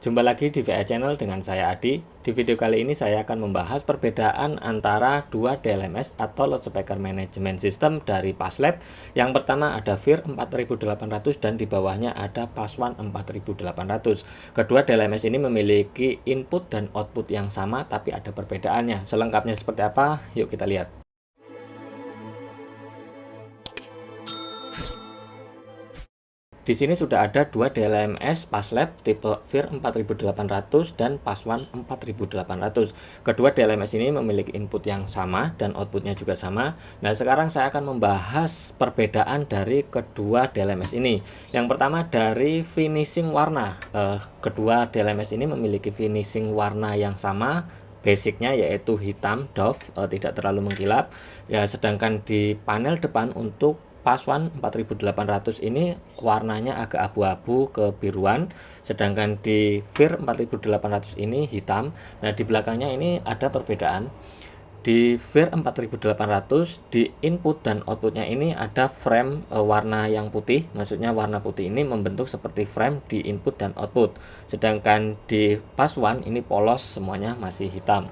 Jumpa lagi di VI Channel dengan saya Adi. Di video kali ini saya akan membahas perbedaan antara dua DLMS atau Loudspeaker Management System dari Passlab. Yang pertama ada VIR 4800 dan di bawahnya ada Passwan 4800. Kedua DLMS ini memiliki input dan output yang sama tapi ada perbedaannya. Selengkapnya seperti apa? Yuk kita lihat. Di sini sudah ada dua DLMS Passlab tipe VIR 4800 dan Passwan 4800. Kedua DLMS ini memiliki input yang sama dan outputnya juga sama. Nah, sekarang saya akan membahas perbedaan dari kedua DLMS ini. Yang pertama dari finishing warna. Kedua DLMS ini memiliki finishing warna yang sama. Basicnya yaitu hitam doff, tidak terlalu mengkilap. Ya, sedangkan di panel depan untuk Passwan 4800 ini warnanya agak abu-abu kebiruan, sedangkan di VIR 4800 ini hitam. Nah, di belakangnya ini ada perbedaan. Di VIR 4800 di input dan outputnya ini ada frame warna yang putih, maksudnya warna putih ini membentuk seperti frame di input dan output. Sedangkan di Passwan ini polos, semuanya masih hitam.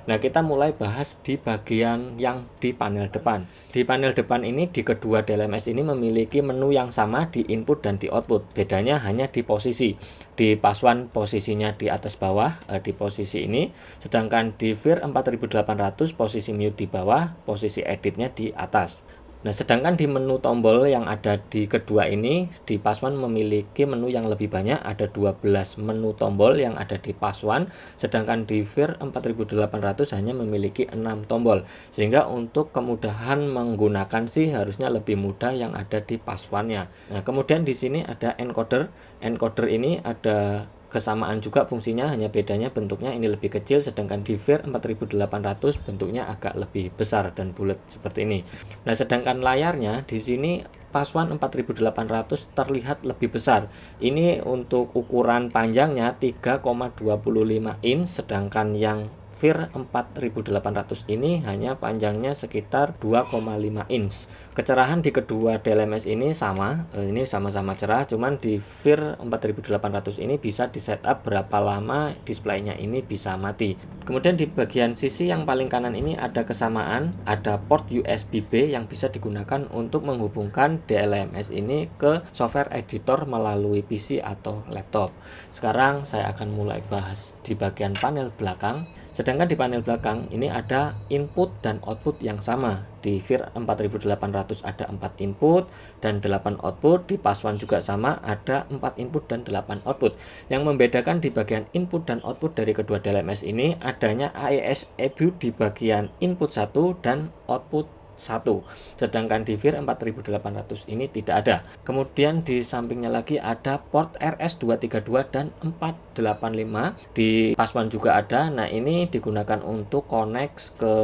Nah, kita mulai bahas di bagian yang di panel depan. Di panel depan ini di kedua DLMS ini memiliki menu yang sama di input dan di output. Bedanya hanya di posisi. Di Passwan posisinya di atas bawah di posisi ini, sedangkan di VIR 4800 posisi mute di bawah, posisi editnya di atas. Nah, sedangkan di menu tombol yang ada di kedua ini, di Passwan memiliki menu yang lebih banyak, ada 12 menu tombol yang ada di Passwan, sedangkan di VIR 4800 hanya memiliki 6 tombol. Sehingga untuk kemudahan menggunakan sih harusnya lebih mudah yang ada di Passwannya. Nah, kemudian di sini ada encoder. Encoder ini ada kesamaan juga fungsinya, hanya bedanya bentuknya ini lebih kecil, sedangkan di VIR 4800 bentuknya agak lebih besar dan bulat seperti ini. Nah, sedangkan layarnya di sini Passwan 4800 terlihat lebih besar. Ini untuk ukuran panjangnya 3,25 inch, sedangkan yang VIR 4800 ini hanya panjangnya sekitar 2,5 inch. Kecerahan di kedua DLMS ini sama, ini sama-sama cerah, cuman di VIR 4800 ini bisa di setup berapa lama displaynya ini bisa mati. Kemudian di bagian sisi yang paling kanan ini ada kesamaan, ada port USB-B yang bisa digunakan untuk menghubungkan DLMS ini ke software editor melalui PC atau laptop. Sekarang saya akan mulai bahas di bagian panel belakang. Sedangkan di panel belakang ini ada input dan output yang sama. Di VIR 4800 ada 4 input dan 8 output. Di Passwan juga sama, ada 4 input dan 8 output. Yang membedakan di bagian input dan output dari kedua DLMS ini adanya AES EBU di bagian input 1 dan output 1, sedangkan di VIR 4800 ini tidak ada. Kemudian di sampingnya lagi ada port RS232 dan 485. Di Passwan juga ada. Nah, ini digunakan untuk connect ke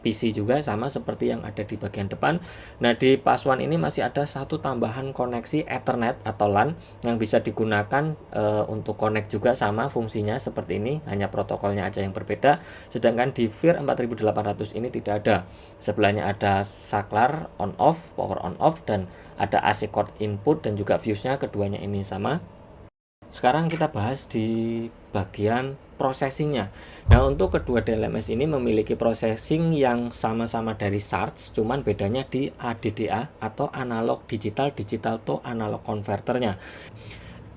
PC juga, sama seperti yang ada di bagian depan. Nah, di Passwan ini masih ada satu tambahan koneksi Ethernet atau LAN yang bisa digunakan untuk connect juga, sama fungsinya seperti ini, hanya protokolnya aja yang berbeda. Sedangkan di VIR 4800 ini tidak ada. Sebelahnya ada saklar on off, power on off, dan ada AC cord input dan juga fuse-nya, keduanya ini sama. Sekarang kita bahas di bagian processingnya. Nah, untuk kedua DLMS ini memiliki processing yang sama-sama dari SARS, cuman bedanya di ADDA atau analog digital to analog converternya.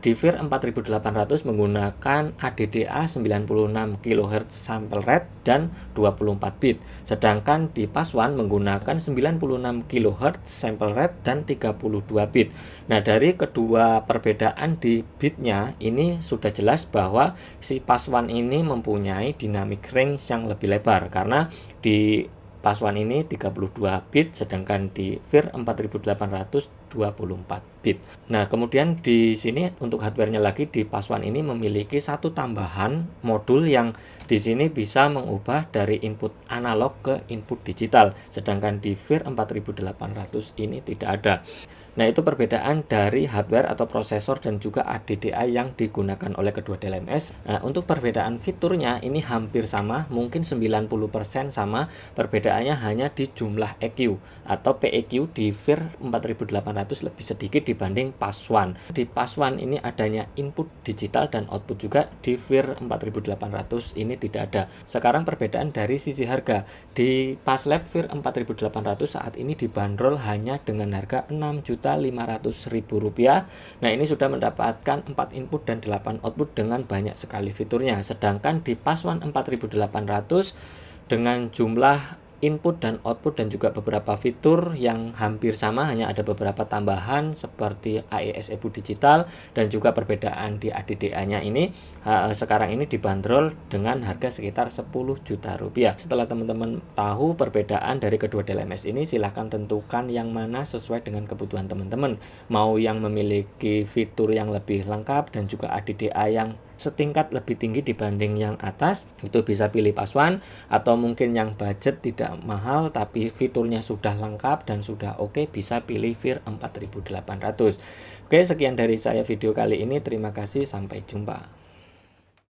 Di VIR 4800 menggunakan ADDA 96 kHz sample rate dan 24 bit. Sedangkan di Passwan menggunakan 96 kHz sample rate dan 32 bit. Nah, dari kedua perbedaan di bitnya ini sudah jelas bahwa si Passwan ini mempunyai dynamic range yang lebih lebar, karena di Passwan ini 32 bit, sedangkan di VIR 4800 24 bit. Nah, kemudian di sini untuk hardware-nya lagi, di Passwan ini memiliki satu tambahan modul yang di sini bisa mengubah dari input analog ke input digital, sedangkan di VIR 4800 ini tidak ada. Nah, itu perbedaan dari hardware atau prosesor dan juga ADDA yang digunakan oleh kedua DLMS. Nah, untuk perbedaan fiturnya ini hampir sama, mungkin 90% sama. Perbedaannya hanya di jumlah EQ atau PEQ di VIR 4800 lebih sedikit dibanding PASONE. Di PASONE ini adanya input digital dan output juga, di VIR 4800 ini tidak ada. Sekarang perbedaan dari sisi harga. Di PasLab VIR 4800 saat ini dibanderol hanya dengan harga Rp6.500.000. Nah, ini sudah mendapatkan 4 input dan 8 output dengan banyak sekali fiturnya. Sedangkan di PASONE 4800 dengan jumlah input dan output dan juga beberapa fitur yang hampir sama, hanya ada beberapa tambahan seperti AES Ebu Digital dan juga perbedaan di ADDA-nya ini sekarang ini dibanderol dengan harga sekitar Rp10 juta. Setelah teman-teman tahu perbedaan dari kedua DLMS ini, silahkan tentukan yang mana sesuai dengan kebutuhan teman-teman. Mau yang memiliki fitur yang lebih lengkap dan juga ADDA yang setingkat lebih tinggi dibanding yang atas, itu bisa pilih PASONE, atau mungkin yang budget tidak mahal tapi fiturnya sudah lengkap dan sudah oke, bisa pilih VIR 4800. Oke, sekian dari saya video kali ini. Terima kasih, sampai jumpa.